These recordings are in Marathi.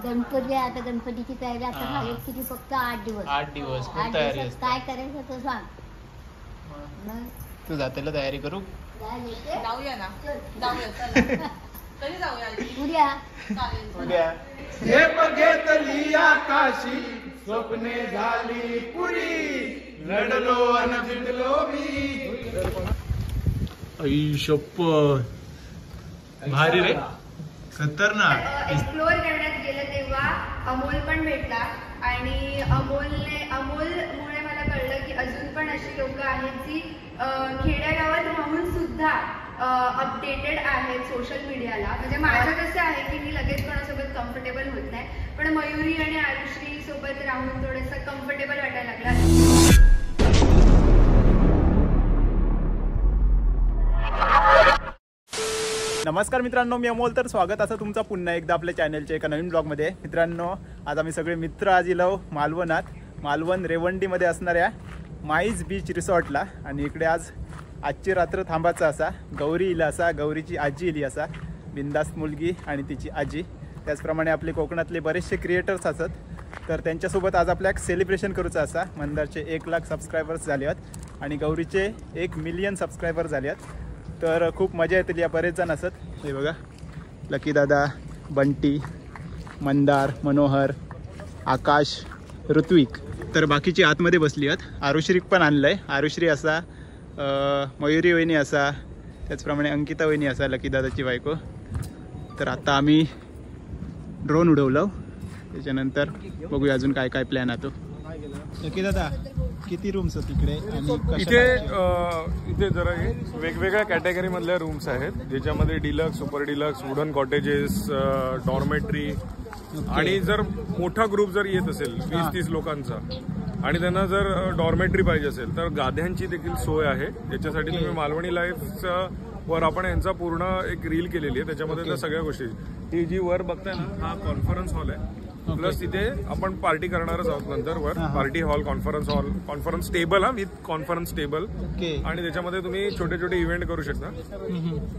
गणपती आता गणपतीची तयारी आता झाली किती फक्त 8 दिवस. 8 दिवस खूप तयारी असते. काय करायचं तर सांग. तू जातेला तयारी करू. जाऊया ना, जाऊया. कधी जाऊया? उद्या. हे बघेतली आकाशी स्वप्ने झाली पुरी, लढलो अन जिंकलो मी. आई शप्पथ, भारी रे, खतरनाक. एक्सप्लोअर करण्यात गेलं तेव्हा अमोल पण भेटला आणि अमोलमुळे मला कळलं की अजून पण अशी लोक आहेत जी खेड्यागावात राहून सुद्धा अपडेटेड आहेत सोशल मीडियाला. म्हणजे माझं कसं आहे की मी लगेच कोणासोबत कम्फर्टेबल होत नाही, पण मयुरी आणि आरुश्री सोबत राहून थोडंसं कम्फर्टेबल वाटायला लागलं. नमस्कार मित्रांनो, मी अमोल. तर स्वागत असं तुमचं पुन्हा एकदा आपल्या चॅनलच्या एका नवीन ब्लॉगमध्ये. मित्रांनो, आज आम्ही सगळे मित्र आज इलो मालवण रेवंडीमध्ये असणाऱ्या माईज बीच रिसॉर्टला. आणि इकडे आजची रात्र थांबायचा असा. गौरी इला असा, गौरीची आजी इली असा, बिंदास्त मुलगी आणि तिची आजी. त्याचप्रमाणे आपले कोकणातले बरेचसे क्रिएटर्स असत. तर त्यांच्यासोबत आज आपल्या सेलिब्रेशन करूचा असा. मंदारचे 1 लाख सबस्क्रायबर्स झाले आहेत आणि गौरीचे 1 मिलियन सबस्क्रायबर झाले आहेत. तर खूप मजा येतील. या बरेच जण असत. हे बघा, लकी दादा, बंटी, मंदार, मनोहर, आकाश, ऋत्विक. तर बाकीची आतमध्ये बसली आहेत. आरुश्रीक पण आणलं आहे. आरुश्री असा, मयुरी वहिनी असा, त्याचप्रमाणे अंकिता वहिनी असा, लकी दादाची बायको. तर आता आम्ही ड्रोन उडवलं. त्याच्यानंतर बघूया अजून काय काय प्लॅन आहे तो. लकी दादा, किती रूम्स आहेत तिकडे? आणि इथे जरा वेगवेगळ्या कॅटेगरी मधल्या रूम्स आहेत, ज्याच्यामध्ये deluxe, super deluxe, wooden cottages, dormitory. आणि जर मोठा ग्रुप जर येत असेल 20-30 लोकांचा आणि त्यांना जर डॉर्मेट्री पाहिजे असेल तर गाद्यांची देखील सोय आहे. याच्यासाठी तुम्ही मालवणी लाईफचं वर आपण यांचा पूर्ण एक रील केलेली आहे, त्याच्यामध्ये त्या सगळ्या गोष्टी. ही जी वर बघताय ना, हा कॉन्फरन्स हॉल आहे. प्लस तिथे आपण पार्टी करणारच आहोत नंतर. वर party hall, conference hall, conference table, with conference table. आणि त्याच्यामध्ये तुम्ही छोटे छोटे इव्हेंट करू शकता.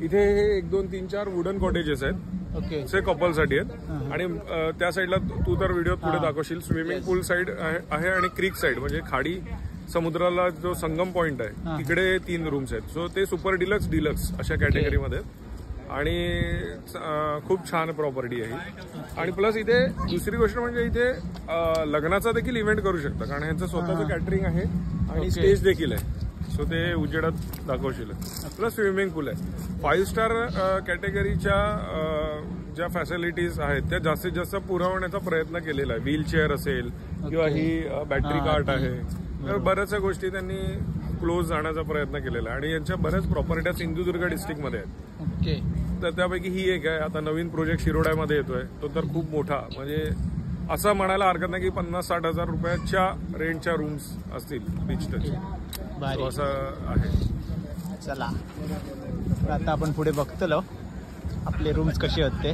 इथे हे 1, 2, 3, 4 वुडन कॉटेजेस आहेत, ते कपलसाठी आहेत. आणि त्या साईडला तू तर व्हिडिओ पुढे दाखवशील, स्विमिंग पूल साईड आहे आणि क्रीक साईड म्हणजे खाडी समुद्राला जो संगम पॉइंट आहे तिकडे 3 रूम्स आहेत. सो ते सुपर डिलक्स अशा कॅटेगरीमध्ये आणि खूप छान प्रॉपर्टी आहे. आणि प्लस इथे दुसरी गोष्ट म्हणजे इथे लग्नाचा देखील इव्हेंट करू शकता, कारण ह्यांचं स्वतःचं कॅटरिंग आहे आणि स्टेज देखील आहे. सो ते उजेडात दाखवशील. प्लस स्विमिंग पूल आहे. 5 स्टार कॅटेगरीच्या ज्या फॅसिलिटीज आहेत त्या जास्तीत जास्त पुरवण्याचा प्रयत्न केलेला आहे. व्हीलचेअर असेल किंवा ही बॅटरी कार्ट आहे, तर बऱ्याचशा गोष्टी त्यांनी क्लोज जाण्याचा प्रयत्न केलेला आहे. आणि यांच्या बऱ्याच प्रॉपर्ट्या सिंधुदुर्ग डिस्ट्रिक्टमध्ये आहेत. तर त्यापैकी ही एक आहे. आता नवीन प्रोजेक्ट शिरोड्यामध्ये येतोय, तो तर खूप मोठा, म्हणजे असं म्हणायला हरकत नाही की 50-60 हजार रुपयाच्या रेंटच्या रूम्स असतील बीच टच. असं आहे. चला, आता आपण पुढे बघतलो आपले रूम्स कसे आहेत ते.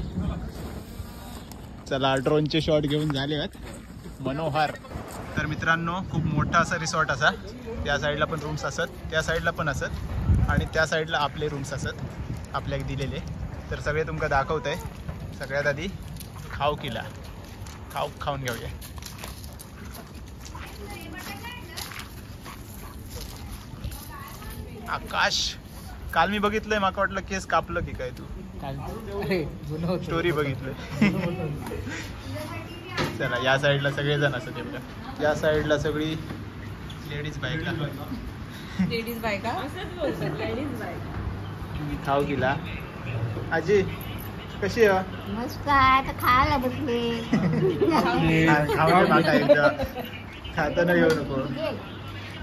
चला, ड्रोनचे शॉट घेऊन झाले आहेत. मनोहर. तर मित्रांनो, खूप मोठा असा रिसॉर्ट असा. त्या साईडला पण रूम्स असत, त्या साईडला पण असत आणि त्या साईडला आपले रूम्स असत आपल्याला दिलेले. तर सगळे तुमका दाखवत आहे. सगळ्यात आधी खाऊन घेऊया. आकाश, काल मी बघितलंय, माका वाटलं केस कापलं की काय तू. स्टोरी बघितलं. चला, या साईडला सगळेजण असत. या साईडला सगळी लेडीज बायका. खाऊ गेला. आजी कशी आहे? मस्त आहे. आता खायला बसले. खाऊ माका एकदा, खाताना येऊ नको.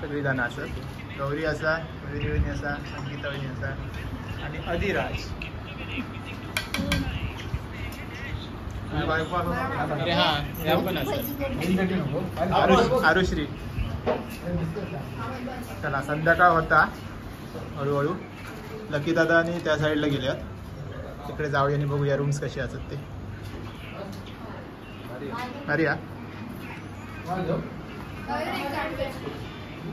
सगळी जण असत. गौरी असा, वहिनी असा, अंकिता वहिनी असा आणि अधिराज. आरुश्री. चला, संध्याकाळ होता हळूहळू. लकी दादा आणि त्या साईडला गेल्यात. तिकडे जाऊया आणि बघूया रूम्स कसे असतात ते. अरे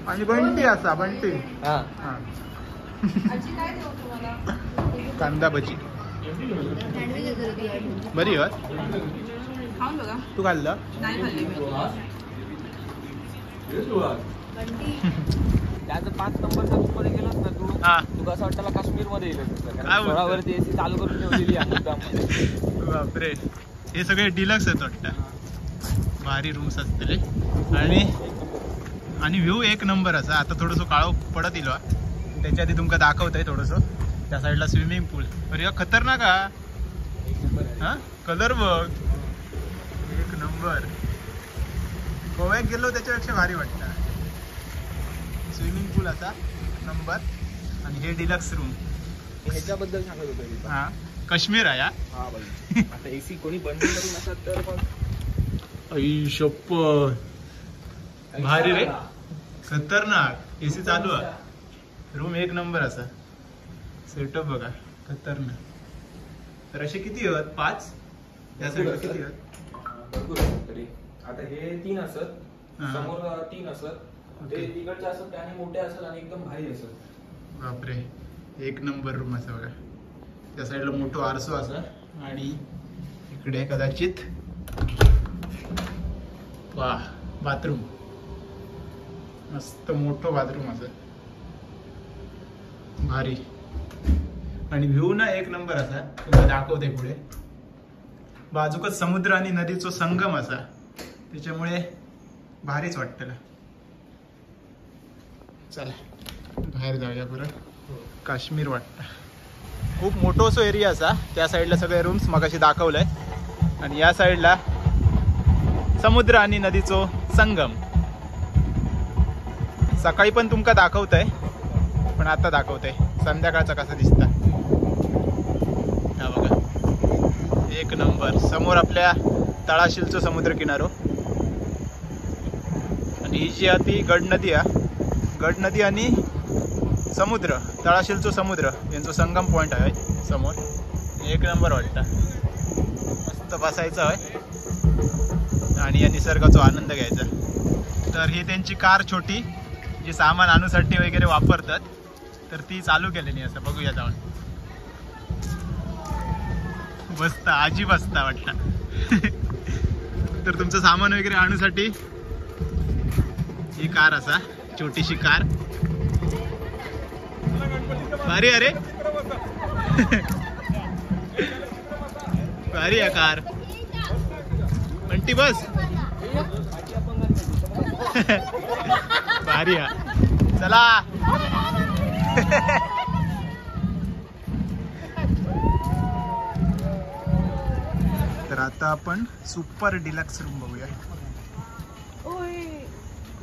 आणि बंटी असा, बंटी. कांदा भजी बरी होत. खाऊन बघा. तू खाल्लं? नाही खाल्ली मी. त्याचं 5 नंबरच्या रूम मध्ये गेलोस ना तू, हा. तुला असं वाटतं काश्मीर मध्ये गेलो काय बोलतो? सोळावरती एसी चालू करून ठेवलेली आहे मुद्दाम. बापरे, हे सगळे डिलक्स आहेत वाटतं. भारी रूम्स असतले आणि व्ह्यू एक नंबर असा. आता थोडंसं काळो पडत इलो, त्याच्या आधी तुमका दाखवत आहे थोडंसं. त्या साईडला स्विमिंग पूल. अरे खतरनाक हा, कलर बघ एक नंबर. गोव्यात गेलो त्याच्यापेक्षा भारी वाटतं. स्विमिंग पूल असा नंबर. आणि हे डिलक्स रूम. ह्याच्याबद्दल सांगत होतो मी. हा, काश्मीर आहे. हा बाई, आता एसी कोणी बंद करून असतात तर मग आई शप्पथ, भारी रे, खतरनाक. एसी चालू आहे. रूम एक नंबर असा. सेटअप बघा खतरनाक. तर असे किती आहेत? 5. त्या साईडला किती आहेत? भरपूर असतात तरी. आता हे 3 असत, हा. समोर 3 असत, ते तिकडचे असत त्याने मोठे असत आणि एकदम भारी असत. बापरे, एक नंबर रूम असा बघा. त्या साईडला मोठं आरसो असा आणि इकडे कदाचित वा बाथरूम. मस्त मोठं बाथरूम असं भारी. आणि व्ह्यू ना एक नंबर असा. तुम्हाला दाखवते पुढे. बाजूकच समुद्र आणि नदीचा संगम असा, त्याच्यामुळे भारीच वाटतं. चला बाहेर जाऊया. परत काश्मीर वाटतं. खूप मोठं असं एरिया असा. त्या साईडला सगळे रूम्स मगाशी दाखवलंय आणि या साईडला समुद्र आणि नदीचो संगम. सकाळी पण तुमका दाखवतंय, पण आता दाखवतंय संध्याकाळचा कसा दिसता. हा बघा एक नंबर. समोर आपल्या तळाशीलचं समुद्र किनारो आणि ही जी आहे ती गड नदी आहे. गड नदी आणि समुद्र, तळाशीलचं समुद्र यांचं संगम पॉइंट आहे समोर. एक नंबर वाटतं. मस्त बसायचं आहे आणि या निसर्गाचा आनंद घ्यायचा. तर ही त्यांची कार छोटी जी सामान आणूसाठी वगैरे वापरतात, तर ती चालू केलेली असं. बघूया जाऊन. बसता आजी बसता वाटतं. तर तुमचं सामान वगैरे आणूसाठी ही कार असा, छोटीशी कार. भारी अरे, भारी आहे कार. म्हणती बस. भारी आहे. चला. तर आता आपण सुपर डिलक्स रूम बघूया.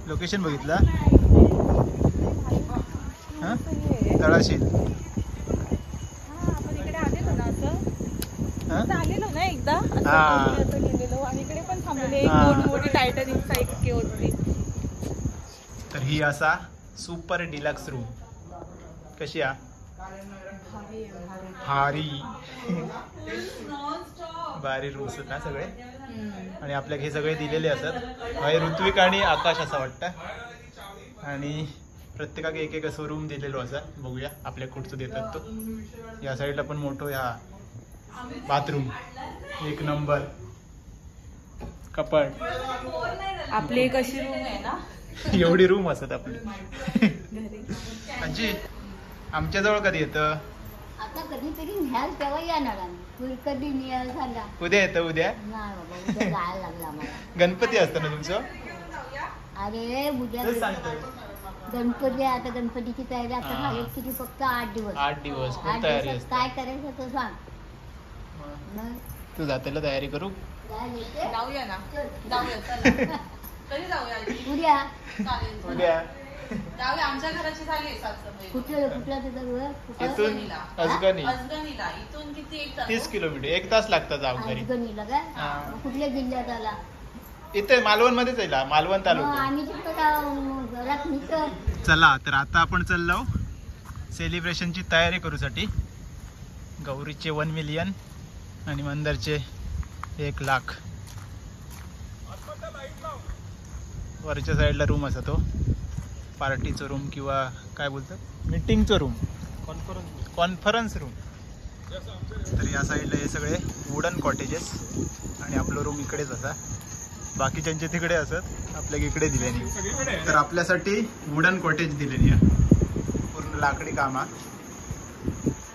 लोकेशन बघितला? हा, तळाशील. आपण इकडे आलेलो ना असं. हा? आलेलो ना एकदा हा. असं गेलेलो आणि इकडे पण थांबलेले. एक हा. मोठी टायटनिकचा एक होती. तर ही असा सुपर डिलक्स रूम. कशी आहे? भारी भारी रूम्स आहेत ना सगळे. आणि आपल्याला हे सगळे दिलेले असतात. हे ऋत्विक आणि आकाश असं वाटतं. आणि प्रत्येकाक एक एक असं रूम दिलेलो असा. बघूया आपल्या कुठचं देतात तो. या साईडला पण मोठं ह्या बाथरूम एक नंबर. कपाट. आपली एक अशी रूम आहे ना, एवढी रूम असतात आपली. आजी आमच्याजवळ कधी येतं? आता कधीतरी न्याल तेव्हा येणार आम्ही. कधी न्याल सांगा. उद्या येतं? उद्या नाही बाबा, उद्या जायला लागला आम्हाला. गणपती असतं ना तुमचं? अरे उद्या तेच सांगतो. गणपती आहे. आता गणपतीची तयारी आता हा. झाली किती फक्त 8 दिवस. 8 दिवस 8 खूप तयारी दिवसात असते. काय करायचं तो सांग. मग तू जातेला तयारी करू? जायला येते? जाऊया ना. चल. जाऊया चला. कधी जाऊया आजी? उद्या चालेल. उद्या जाऊया. आमच्या घराची झाली साफसफाई. कुठलं तिथं घर? कुठं? इथून अजगणी अजगणीला. इथून किती? 1 तास? 30 किलोमीटर. 1 तास लागतात जाऊ घरी. अजगणीला काय? हा. मग कुठल्या जिल्ह्यात आला? इथे मालवण मध्येच आहे. मालवण मग तालुका. आम्ही तिथं घरात निघतो. चला तर आता आपण चाललो सेलिब्रेशनची तयारी करूसाठी. गौरीचे 1 मिलियन आणि मंदरचे 1 लाख. वरच्या साईडला रूम असा तो पार्टीचा रूम किंवा काय बोलतात मीटिंगचा रूम, कॉन्फरन्स रूम. तर या साईडला हे सगळे वुडन कॉटेजेस आणि आपलं रूम इकडेच असा. बाकीच्यांचे तिकडे असत, आपल्या इकडे दिलेली. तर आपल्यासाठी वुडन कॉटेज दिलेली आहे, पूर्ण लाकडी कामा.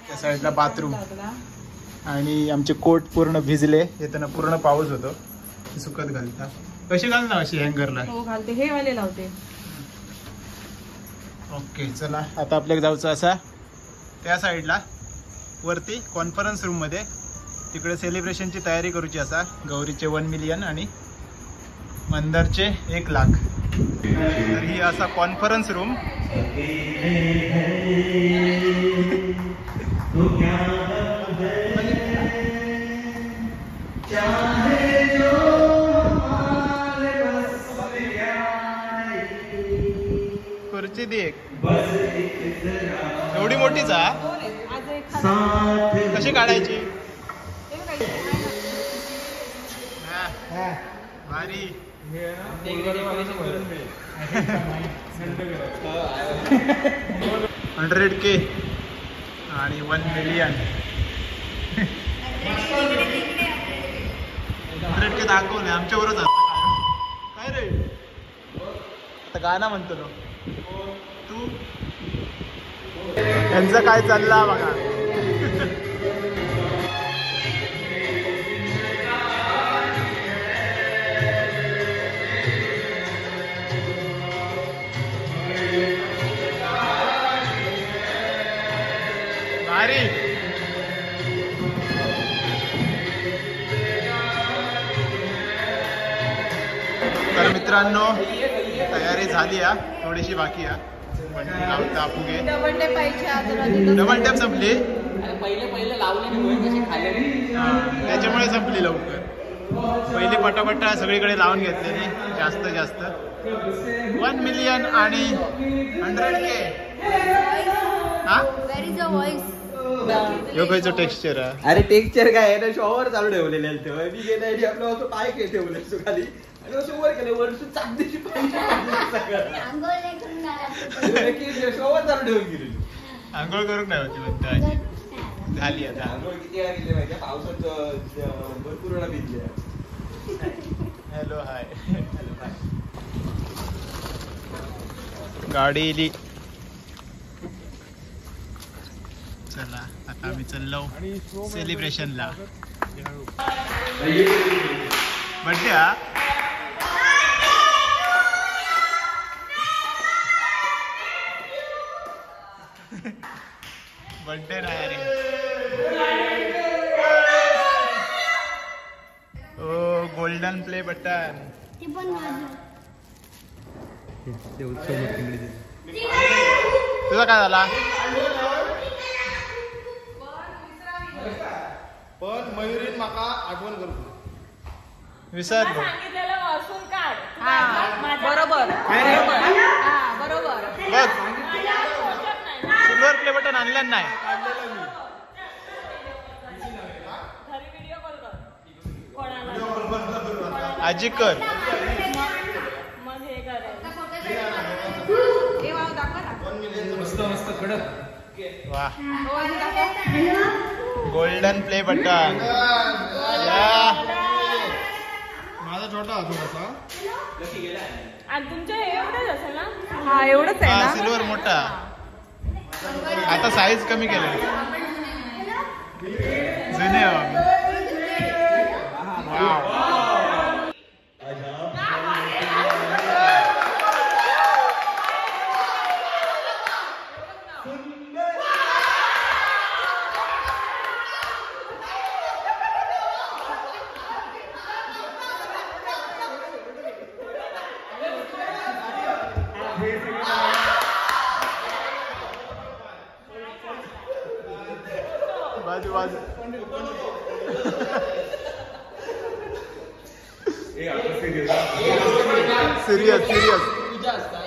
त्या साईडला बाथरूम आणि आमचे कोट पूर्ण भिजले, येताना पूर्ण पाऊस होतो. सुकत घालता कशी घाल ना अशी हँगरला. हो घालते, हे वाले लावते. ओके चला आता आपल्याला जाऊचं असा त्या साईडला वरती कॉन्फरन्स रूम मध्ये. तिकडे सेलिब्रेशनची तयारी करूची असा. गौरीचे 1 मिलियन आणि मंदारचे 1 लाख. तर ही असा कॉन्फरन्स रूम. खुर्ची दी एक एवढी मोठीच हा. कशी काढायची. भारी 100K आणि 1 मिलियन. 100K दाखवले आमच्या बरोबर. काय रे आता गाणं म्हणतो ना तू. यांचं काय चालला बघा. भारी. तर मित्रांनो तयारी झाली आहे, थोडीशी बाकी आहे. तापूगे डबल टेप पाहिजे. डबल टेप संपली. पहिले लावले त्याच्यामुळे संपली लवकर. पहिली पटापटा सगळीकडे लावून घेतलेली. जास्त 1 मिलियन आणि 100K. हा योगाचं टेक्स्चर आहे. अरे टेक्स्चर काय आहे ना, शॉवर चालू ठेवलेले मी गेल्या आपलं असं पाय ठेवले असतो खाली आणि असं वर केलं. वर चांदीची शॉवर चालू ठेवून गेली. आंघोळ करून नाही होती म्हणते. झाली आता आंघोळ किती वेळा केली माहिती. पावसात भरपूर वेळा भिजले. Hello hi. गाडी इली. चला आता आम्ही चाललो सेलिब्रेशनला. बर्थडे हा. बर्थडे नाही रे. ओ गोल्डन प्ले बटन. तुझा काय झाला. पण मयुरीन माका आठवण करतो. विसरलो. बरोबर बघ सिल्वर प्ले बटन आणलं नाही. आजी कर. मस्त कडक. वा गोल्डन प्ले बटन. माझा छोटा थोडासा. तुमच्या एवढंच असेल ना. हा एवढंच आहे ना. सिल्वर मोठा. आता साईज कमी केलं. जुने बाजू बाजू. सिरियस पूजा असता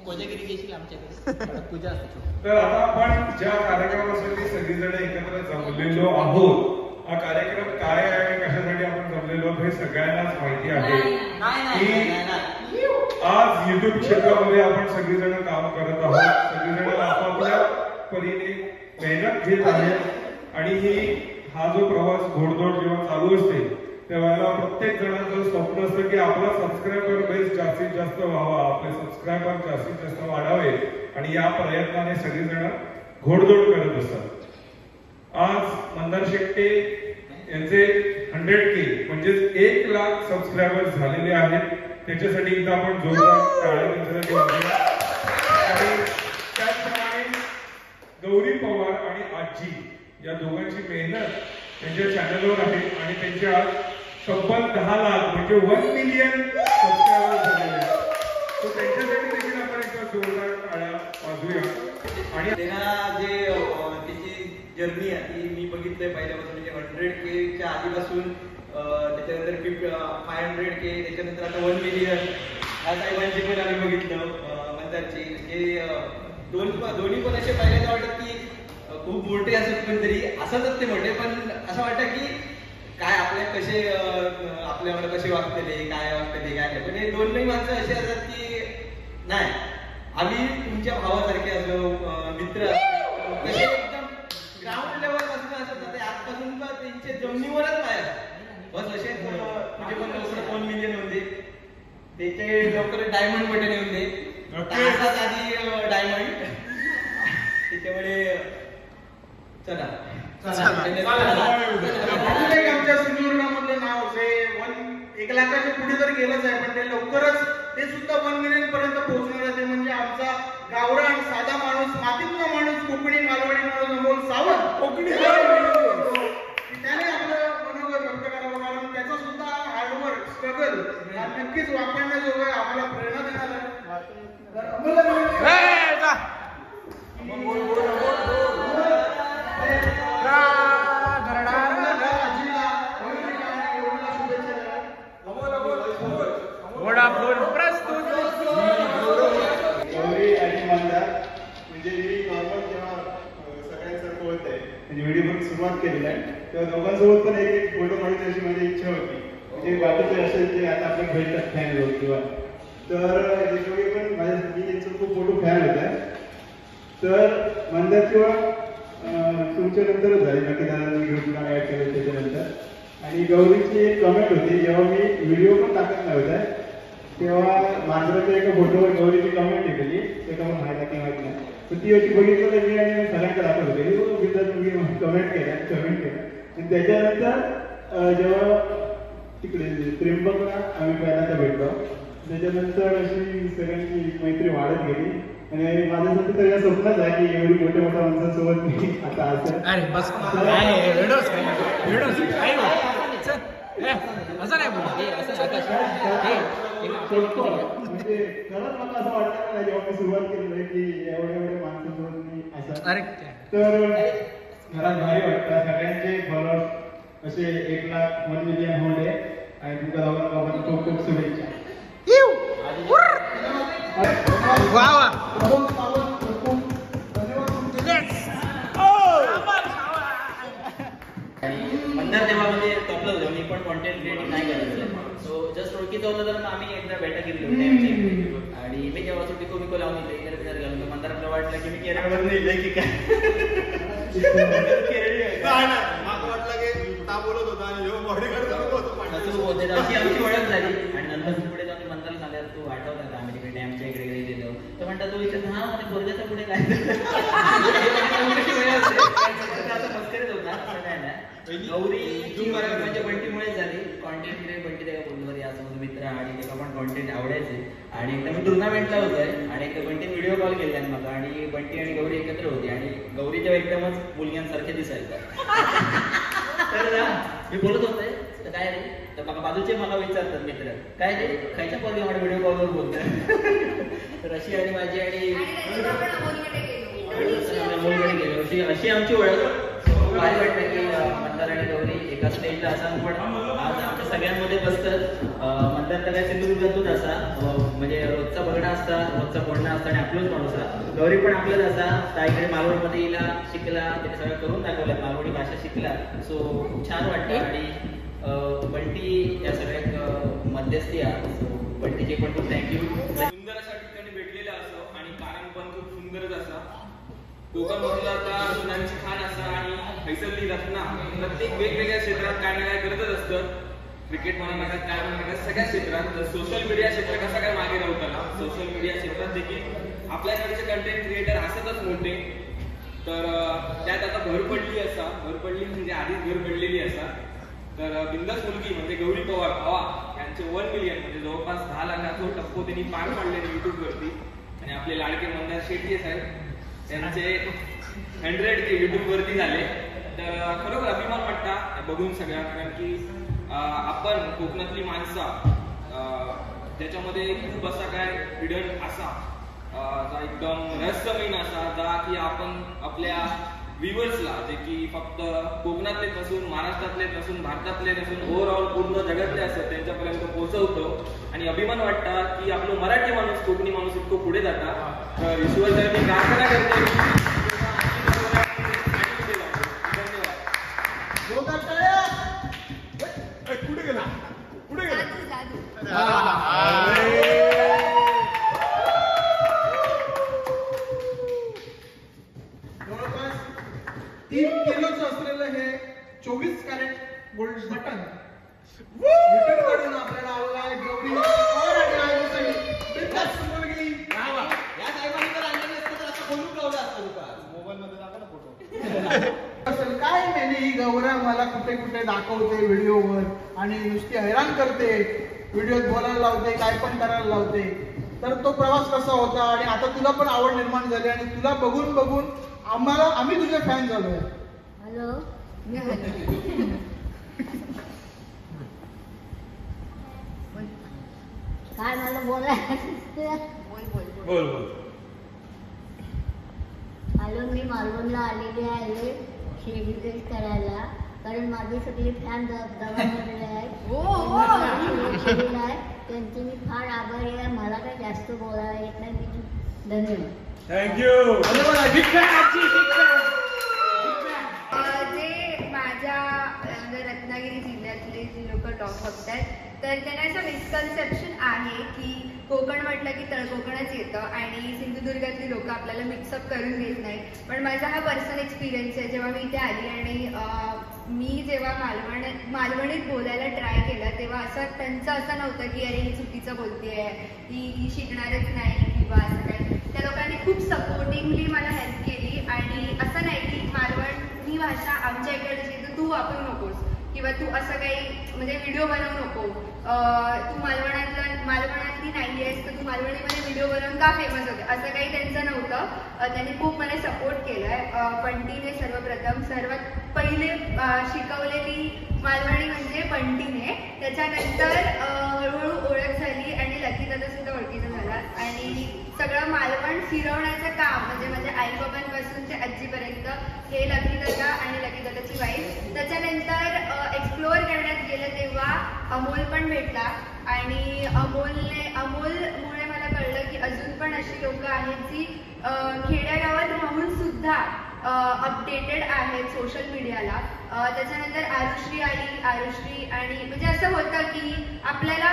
कोजागिरी घेशील आमच्याकडे. पूजा असते. तर आता आपण ज्या कार्यक्रमासाठी सगळीजण एकत्र जमलेलो आहोत, हा कार्यक्रम काय आहे, कशासाठी आपण जमलेलो आहोत हे सगळ्यांनाच माहिती आहे की आज युट्यूब क्षेत्रामध्ये आपण सगळीजण काम करत आहोत. सगळीजण आपापल्या परीने मेहनत घेत आहेत आणि हा जो प्रवास घोडदौड जेव्हा चालू असते तेव्हा प्रत्येक जणांचं स्वप्न असतं की आपला सबस्क्रायबर बेस जास्तीत जास्त व्हावा, आपले सबस्क्रायबर जास्तीत जास्त वाढावे आणि या प्रयत्नाने सगळेजण घोडदौड करत असतात. आज मंदार शेट्टे यांचे 100K म्हणजेच 1 लाख सबस्क्रायबर झालेले आहेत. त्याच्यासाठी एकदा आपण जोरदार टाळ्या त्यांच्यासाठी वाजवूया. आणि त्याचप्रमाणे गौरी पवार आणि आजी या दोघांची मेहनत त्यांच्या चॅनलवर आहे आणि त्यांचे आज तब्बल 10 लाख म्हणजे 1 मिलियन सबस्क्रायबर झालेले आहेत. तो त्यांच्यासाठी देखील आपण एकदा जोरदार टाळ्या वाजवूया. आणि त्यांना जे त्याची जर्नी आहे ती मी बघितलंय पहिल्यापासून, म्हणजे 100Kच्या आधीपासून त्याच्यानंतर 500K, त्याच्यानंतर आता 1 मिलियन या साहेबांचे पण आम्ही बघितलं. मंदारचे हे दोन्ही पण असे पाहिजे वाटत की खूप मोठे असत, पण तरी असतच ते मोठे, पण असं वाटतं की काय आपल्या कसे आपल्यावर कसे वागतले, काय वागतले काय नाही. पण हे दोन्ही माणसं असे असतात की नाही आम्ही तुमच्या भावासारखे असलो, मित्र कसे एकदम ग्राउंड लेवल पासून असतात ते आजपासून त्यांच्या जमिनीवरच आहे बस. असेच म्हणजे पण लवकर 1 मिलियन होते, त्याचे लवकर डायमंड बटन येऊन दे, तासाच आधी डायमंड. त्याच्यामुळे चला आमच्या सिंधुदुर्गामधलं नाव जे 1 लाखाच्या पुढे तर गेलंच आहे, पण ते लवकरच ते सुद्धा 1 मिलियन पर्यंत पोहोचणार आहे. ते म्हणजे आमचा गावरान साधा माणूस, मातीतला माणूस, कोकणी मालवणी माणूस अमोल सावंत. कोकणी त्याने आपलं मनोगत व्यक्त करावं, कारण त्याचा सुद्धा हार्डवर्क स्ट्रगल नक्कीच वापरण्याजोगं आम्हाला प्रेरणा देणार आहे. गौरी आणि मंदार म्हणजे मी नॉर्मल जेव्हा सगळ्यांसारखं होत आहे म्हणजे व्हिडिओ बनवून सुरुवात केलेला आहे तेव्हा दोघांसोबत पण एक फोटो काढायची अशी माझी इच्छा होती. म्हणजे बाकीचे असे जे आता आपले भेटतात फॅन लोक किंवा तर याच्यामुळे पण माझ्या यांचा खूप फोटो फॅन होता. तर मंदार किंवा तुमच्या नंतरच झाली बाकी दादांनी ग्रुपला ऍड केलं त्याच्यानंतर. आणि गौरीची एक कमेंट होती जेव्हा मी व्हिडिओ पण टाकत नव्हता तेव्हा मांजराच्या एका फोटोवर गौरीची कमेंट केली, ते का माहिती की माहिती नाही, तर ती अशी बघितलं तर मी आणि सगळ्यांना दाखवत होते कमेंट केला. आणि त्याच्यानंतर जेव्हा तिकडे त्र्यंबकला आम्ही पहिल्यांदा भेटलो त्याच्यानंतर अशी सगळ्यांची मैत्री वाढत गेली. आणि माझ्यासाठी तर या स्वप्नच आहे की एवढी मोठ्या मोठ्या माणसांसोबत मी आता असं म्हणजे खरंच मला असं वाटतं ना जेव्हा मी सुरुवात केली की एवढ्या माणसांसोबत मी असं तर मला भारी वाटतं. सगळ्यांचे फॉलोअर्स असे 1 लाख 1 मिलियन होऊ दे आणि तुमच्या दोघांना खूप खूप शुभेच्छा. मंदार तेव्हा म्हणजे टॉपला होतं, मी पण कॉन्टेंट क्रिएटिंग नाही करायचं. सो जस्ट ओळखीचं होतं तर आम्ही एकदा भेटा केली होती. आणि मी जेव्हा सुट्टी कोमिको लावून येते इकडे घालून तर मंदाराला वाटलं की मी केरळवर नाही की काय मला वाटलं की ता बोलत होता आणि बॉडीगार्ड होते. अशी आमची ओळख झाली. आणि नंतर पुढे जाऊन मंदारला सांगायला तू आठवता का आम्ही तिकडे डॅमच्या इकडे गेलो तर म्हणतात तो विचार हा मला बोर्जाच्या पुढे काय मस्करीत होता असं काय नाही. गौरीची म्हणजे बंटीमुळे झाली. कॉन्टेंट क्रिएट बंटी त्या बोलवर यासमोर मित्र आणि त्याला पण कॉन्टेंट आवडायचे. आणि एकदा मी टुर्नामेंटला होतोय आणि एकदा बंटी व्हिडिओ कॉल केला मला आणि बंटी आणि गौरी एकत्र होती आणि गौरीच्या एकदमच मुलग्यांसारखे दिसायचं. तर मी बोलत होते तर काय रे तर मला बाजूचे मला विचारतात मित्र काय रे खायच्या पोरगे मला व्हिडिओ कॉलवर बोलतात. तर अशी आणि माझी आणि अमोलकडे गेलो अशी आमची ओळख. भारी वाटतं की मंदार आणि गौरी एका स्टेजला असं पण आज आमच्या सगळ्यांमध्ये बसतात. मंदार तर काय सिंधुदुर्गातून असा म्हणजे रोजचा बघणं असता, रोजचा बोलणं असतं आणि आपलंच माणूस असता. गौरी पण आपलंच असा ताईकडे मालवणमध्ये येला शिकला, ते सगळं करून दाखवलं, मालवणी भाषा शिकला. सो खूप छान वाटतं. आणि बंटी या सगळ्यात मध्यस्थी आहे. सो बंटीचे पण खूप थँक्यू. सुंदर अशा ठिकाणी भेटलेला असो आणि कारण पण खूप सुंदरच असा. कोकणमधला आता सुनांची खान असा आणि फैसलची रत्ना प्रत्येक वेगवेगळ्या क्षेत्रात काय ना काय करतच असतं. क्रिकेट म्हणा नका काय म्हणा नका सगळ्या क्षेत्रात. सोशल मीडिया क्षेत्र कसा काय मागे राहताना सोशल मीडिया क्षेत्रात देखील आपल्याकडचे कंटेंट क्रिएटर असतच मोठे. तर त्यात आता भर पडली म्हणजे आधीच भर पडलेली असा. तर बिंदास मुलगी म्हणजे गौरी पवार भावा यांचे 1 मिलियन म्हणजे जवळपास 10 लाखाचा टप्पो त्यांनी पार पाडले युट्यूबवरती. आणि आपले लाडके मंदार शेट्टी साहेब त्यांचे 100K युट्यूबवरती झाले. तर खरोखर अभिमान वाटता बघून सगळ्या. कारण की आपण कोकणातली माणसं ज्याच्यामध्ये खूप असा काय हिडन असा जा एकदम रहस्यमयीन असा जा की आपण आपल्या व्ह्युअर्सला जे की फक्त कोकणातले नसून महाराष्ट्रातले नसून भारतातले नसून ओव्हरऑल पूर्ण जगातले असतात त्यांच्यापर्यंत पोहोचवतो. आणि अभिमान वाटता की आपलं मराठी माणूस कोकणी माणूस इतकं पुढे जाता. तर ईश्वर मी प्रार्थना करते. कुठे गेला जवळपास 3 किलोचं असलेलं हे 24 कॅरेट गोल्ड बटन रिटर्न करून आपल्याला आवडला गौरी पवार आणि आईसाठी बिनधास्त मुलगी. या साहेबांनी जर आणलेलं असतं तर असं बोलून लावलं असतं का मोबाईल मध्ये टाका ना फोटो. असेल काय म्हणजे ही गौरा मला कुठे कुठे दाखवते व्हिडिओवर आणि नुसती हैराण करते. व्हिडिओत बोलायला लावते काय पण करायला लावते. तर तो प्रवास कसा होता आणि आता तुला पण आवड निर्माण झाली आणि तुला बघून बघून आम्ही तुझे फॅन झालोय. हॅलो मी काय मला बोलायचं बोल. हॅलो मी मालवणला आलेली आहे सेलिब्रेट करायला. कारण माझे सगळे फॅन दवाखान्यात आहेत. त्यांचे मी फार आभारी आहे. मला काही जास्त बोलायला येत नाही. मी धन्यवाद. थँक्यू. जे माझ्या रत्नागिरी जिल्ह्यातले जी लोक टॉक बघतात तर त्यांना असं मिसकन्सेप्शन आहे की कोकण म्हटलं की तळकोकणच येतं आणि सिंधुदुर्गातली लोक आपल्याला मिक्सअप करून घेत नाही. पण माझा हा पर्सनल एक्सपिरियन्स आहे. जेव्हा मी इथे आली आणि मी जेव्हा मालवणीत बोलायला ट्राय केलं तेव्हा असं त्यांचं असं नव्हतं की अरे ही चुकीचं बोलतेय ही शिकणारच नाही किंवा असं काही. त्या लोकांनी खूप सपोर्टिंगली मला हेल्प केली. आणि असं नाही की मालवणी भाषा आमच्या इकडची तर तू वापरू नकोस किंवा तू असं काही म्हणजे व्हिडिओ बनवू नको. तू मालवणातली नाही आहेस तर तू मालवणीमध्ये व्हिडिओ बनवून का फेमस होते असं काही त्यांचं नव्हतं. त्यांनी खूप मला सपोर्ट केलाय. बंटीने सर्वप्रथम सर्वात पहिले शिकवलेली मालवणी म्हणजे बंटीने. त्याच्यानंतर हळूहळू ओळख झाली आणि लकी दादा सुद्धा ओळखीचा झाला. आणि सगळं मालवण फिरवण्याचं काम म्हणजे माझ्या आईबाबांपासून ते आजीपर्यंत हे लकी दादा आणि लकी दादाची वाईफ. त्याच्यानंतर एक्सप्लोअर करण्यात गेलं तेव्हा अमोल पण भेटला. आणि अमोलमुळे मला कळलं की अजून पण अशी लोक आहेत जी खेड्यागावात राहून सुद्धा अपडेटेड आहेत सोशल मीडियाला. त्याच्यानंतर आरुश्री आणि म्हणजे असं होतं की आपल्याला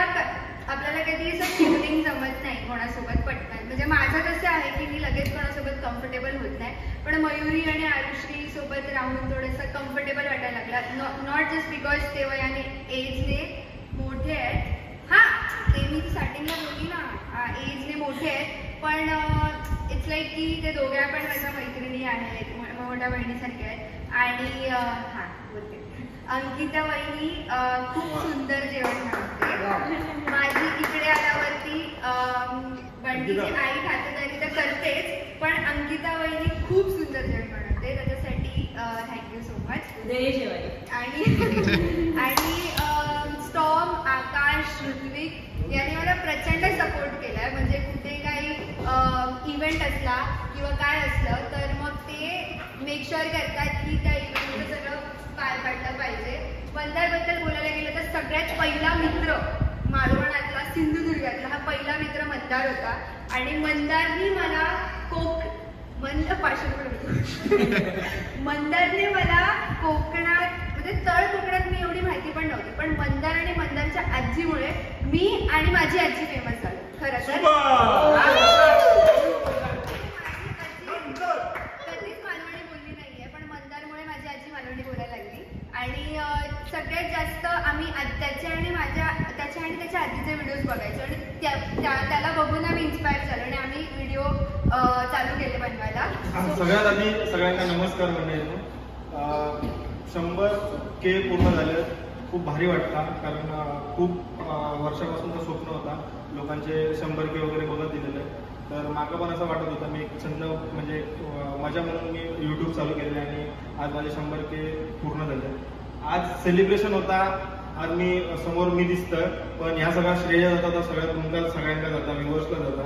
कधी असं ट्युनिंग जमत नाही कोणासोबत पटकन. म्हणजे माझं कसं आहे की मी लगेच कोणासोबत कम्फर्टेबल होत नाही. पण मयुरी आणि आरुश्री सोबत राहून थोडंसं कम्फर्टेबल वाटायला लागला. नॉट जस्ट बिकॉज ते वयाने एजने मोठे आहेत. ते मी स्टार्टिंगला बोलली ना एजने मोठे आहेत पण इट्स लाईक की ते दोघ्या पण माझ्या मैत्रिणी आहेत मोठ्या बहिणीसारख्या आहेत. आणि बोलते अंकिता वहिनी खूप सुंदर जेवण बनवते. माझी इकडे आल्यावरती बंटीची आई खातेदारी तर करतेच पण अंकिता वहिनी खूप सुंदर जेवण बनवते. त्याच्यासाठी थँक्यू सो मच. आणि स्टॉम आकाश ऋत्विक यांनी मला प्रचंड सपोर्ट केलाय. म्हणजे कुठे काही इव्हेंट असला किंवा काय असलं तर मग ते मेक शुअर करतात की त्या इव्हेंटचं सगळं पार पाडलं पाहिजे. मंदारबद्दल बोलायला गेलं तर सगळ्यात पहिला मित्र मालवणातला सिंधुदुर्गातला हा पहिला मित्र मंदार होता. आणि मंदारने मला मंदारने मला कोकणात म्हणजे तळ कोकणात मी एवढी माहिती पण नव्हती. पण मंदार आणि मंदारच्या आजीमुळे मी आणि माझी आजी फेमस झालो खरं तर. कधीच व्हिडिओज बघायचो आणि त्याला बघून आम्ही इन्स्पायर झालो आणि आम्ही व्हिडिओ चालू केले बनवायला. सगळ्यात आधी सगळ्यांना नमस्कार मंडळी. 100K पूर्ण झाले, खूप भारी वाटतं कारण खूप वर्षापासूनचं स्वप्न होता लोकांचे 100K वगैरे बघत दिलेलं आहे. तर मागं पण असं वाटत होतं, मी एक छंद म्हणजे मजा म्हणून मी यूट्यूब चालू केले आणि आज माझे 100K पूर्ण झाले. आज सेलिब्रेशन होता, आज मी समोर मी दिसतं, पण ह्या सगळा श्रेय जाता तर सगळ्यात तुमचा सगळ्यांना जाता, व्ह्युअर्सला जाता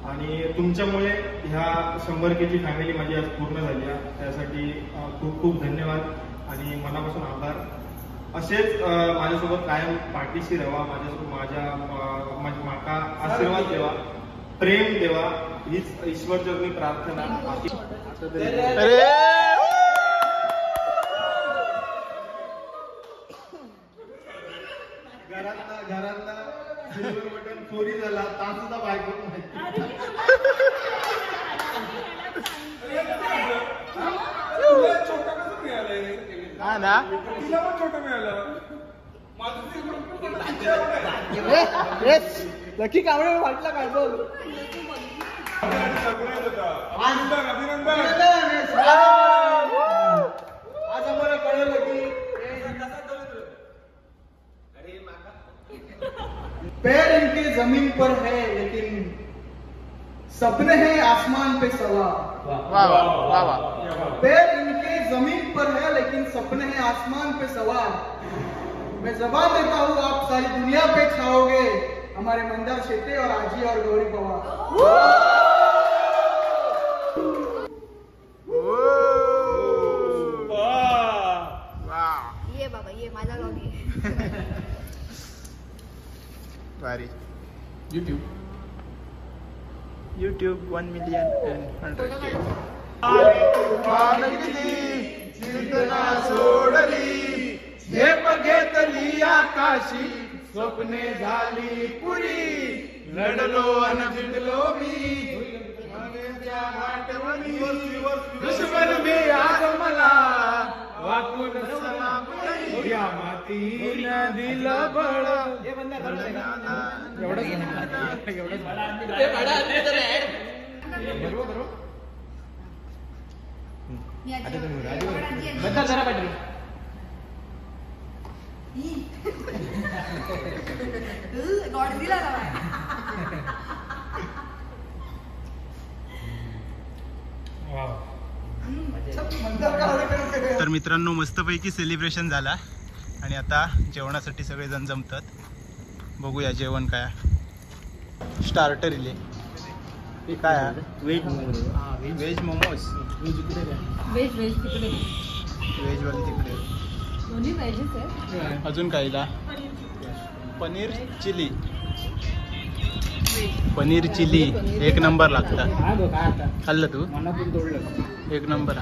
आणि तुमच्यामुळे ह्या 100Kची फॅमिली माझी आज पूर्ण झाली आहे. त्यासाठी खूप खूप धन्यवाद आणि मनापासून आभार. असेच माझ्यासोबत कायम पाठीशी राहा, माझ्या माका आशीर्वाद देवा, प्रेम देवा, हीच ईश्वरचरणी प्रार्थना. घरातला सिल्वर बटन चोरी झाला ता सुद्धा बायको हा ना लकी कावळे वाटला काय बोल. आज आम्हाला कळलं की पैर इनके जमीन पर है लेकिन सपने हैं आसमान पे सवार. वाह वाह वाह. पैर इनके जमीन पर है लेकिन सपने हैं आसमान पे सवार. मैं जबान देता हूँ आप सारी दुनिया पे छाओगे, हमारे मंदार शेटे और आजी और गौरी पवार. ये बाबा ये माझा लॉग आहे. भारी. YouTube 1 million and 100K. सोडली झेप घेतली आकाशी, स्वप्ने झाली पुरी, लढलो अन भिडलो मी दुश्मन मी आज मला वाकून या मातीनं दिलं बळ. गॉडझिला तर मित्रांनो मस्तपैकी सेलिब्रेशन झाला आणि आता जेवणासाठी सगळेजण जमतात. बघूया जेवण काय. स्टार्टर इले काय व्हेज मोमोज. व्हेज तिकडे व्हेज वाली तिकडे. दोन्ही व्हेजच आहे. अजून कायला पनीर चिली. पनीर चिली एक नंबर लागतं. खाल्लं तू? एक नंबर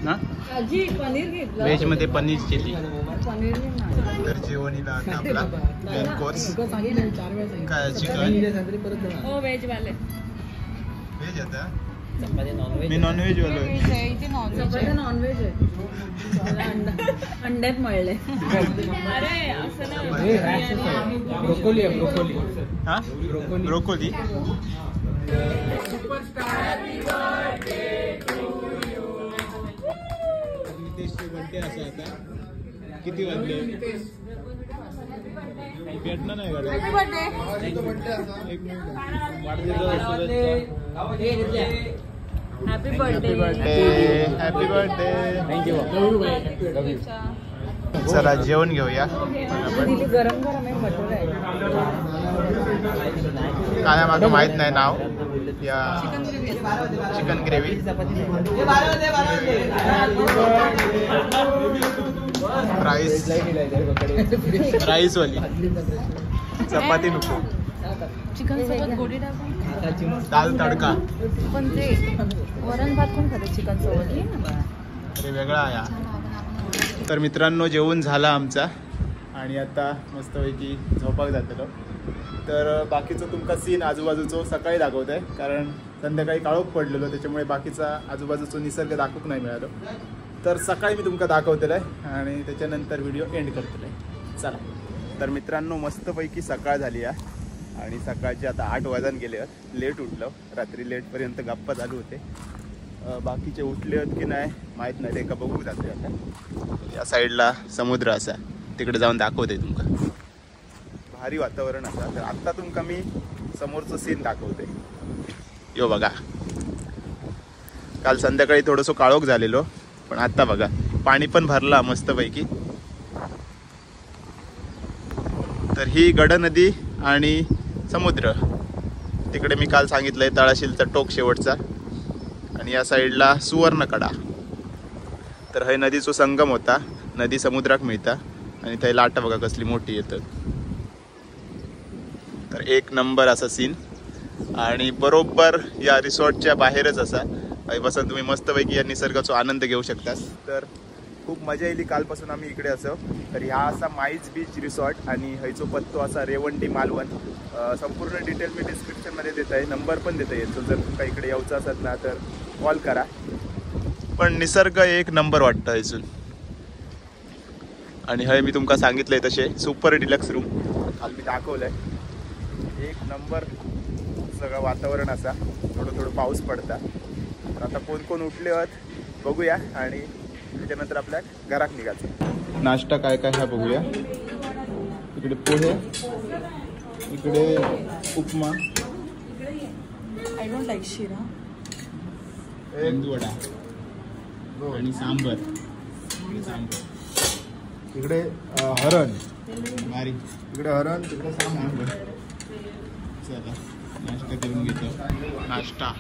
ना. आजी पनीर घेतलं. व्हेज मध्ये पनीर चिली. पनीर नाही. तर जेवणीला आता आपला मेन कोर्स काय चिकन. हो व्हेज वाले. व्हेज आता मी नॉनव्हेज वालो आहे. इथे नॉनव्हेज आहे. अंड्यात मळले. अरे असं ब्रोकोली आहे ब्रोकोली. हा ब्रोकोली. नितेशचे बर्थडे असा आता किती वाजले भेटणं नाही गाडी. Happy birthday. एक मिनिट वाढदिवस. Happy birthday. Happy birthday. Thank you. चला जेवण घेऊया. दिली गरम गरम आहे. मटर आहे. काय माझं माहित नाही नाव. या चिकन ग्रेव्ही. राईस वाली. चपाती नको. चिकन सोबत गोडी टाकून दाल तडका. पण ते वरण भात कोण खाते चिकन सोबत. अरे वेगळा या. तर मित्रांनो जेवण झाला आमचा आणि आता मस्तपैकी झोपाक जातलो. तर बाकीचं तुमका सीन आजूबाजूचं सकाळी दाखवत आहे कारण संध्याकाळी काळोख पडलेलो त्याच्यामुळे बाकीचा आजूबाजूचा निसर्ग दाखवूक नाही मिळालो. तर सकाळी मी तुमका दाखवतेलं आहे आणि त्याच्यानंतर व्हिडिओ एंड करतेलं आहे. चला. तर मित्रांनो मस्तपैकी सकाळ झाली आहे आणि सकाळचे आता 8 वाजून गेले आहेत. लेट उठलो, रात्री लेटपर्यंत गप्पा चालू होते. बाकीचे उठले आहेत की नाही माहीत नाही, ते का बघू जाते. आता या साईडला समुद्र असा, तिकडे जाऊन दाखवते तुमका. भारी वातावरण असा. तर आत्ता तुमका मी समोरचं सीन दाखवते. यो बघा, काल संध्याकाळी थोडंसं काळोख झालेलो, पण आता बघा पाणी पण भरला मस्तपैकी. तर ही गड नदी आणि समुद्र, तिकडे मी काल सांगितलंय तळाशीलचा टोक शेवटचा, आणि या साईडला सुवर्णकडा. तर हे नदीचा संगम होता, नदी समुद्राक मिळता, आणि थंय लाटा बघा कसली मोठी येतात. तर एक नंबर असा सीन. आणि बरोबर या रिसॉर्टच्या बाहेरच असा बसून तुम्ही मस्तपैकी या निसर्गाचा आनंद घेऊ शकता. तर खूप मजा येईल. कालपासून आम्ही इकडे असो. तर ह्या असा माईज बीच रिसॉर्ट आणि हयचो पत्तो असा रेवंडी मालवण. संपूर्ण डिटेल मी डिस्क्रिप्शनमध्ये देत आहे, नंबर पण देता येतो. जर तुमका इकडे यायचं असत ना तर कॉल करा. पण निसर्ग एक नंबर वाटतं इथून. आणि हय मी तुमका सांगितलंय तसे सुपर डिलक्स रूम काल मी दाखवलंय. एक नंबर सगळं वातावरण असा. थोडं थोडं पाऊस पडता. तर आता कोण कोण उठले आहेत बघूया आणि त्याच्यानंतर आपल्या घरात निघायचं. नाश्ता काय काय हा बघूया. इकडे पोहे, इकडे उपमा, आय डोंट लाईक शिरा, मेंदूवडा आणि सांबर. इकडे हरण, भारी. इकडे हरण, तिकडे सांबर. चला नाश्ता करून घेतो. नाश्ता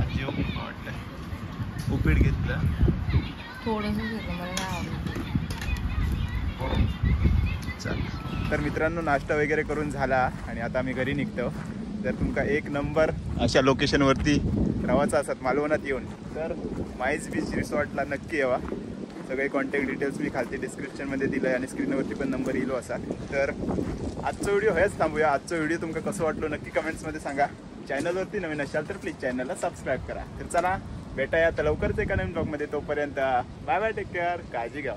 आजी वाटतं उपीट घेतलं. थोडंसं घेतो, मला नाही आवडत. चल तर मित्रांनो नाश्ता वगैरे करून झाला आणि आता आम्ही घरी निघतो. जर तुमका एक नंबर अशा लोकेशनवरती राहायचं असत मालवणात येऊन तर माईज बीच रिसॉर्टला नक्की यावा. सगळे कॉन्टॅक्ट डिटेल्स मी खालती डिस्क्रिप्शनमध्ये दिलं आहे आणि स्क्रीनवरती पण नंबर येलो असा. तर आजचा व्हिडिओ हेच थांबूया. आजचा व्हिडिओ तुमका कसं वाटलो नक्की कमेंट्समध्ये सांगा. चॅनलवरती नवीन असाल तर प्लीज चॅनलला सबस्क्राईब करा. तर चला भेटाया आता लवकरच एका नवीन ब्लॉगमध्ये. तोपर्यंत बाय बाय, टेक केअर, काळजी घ्या.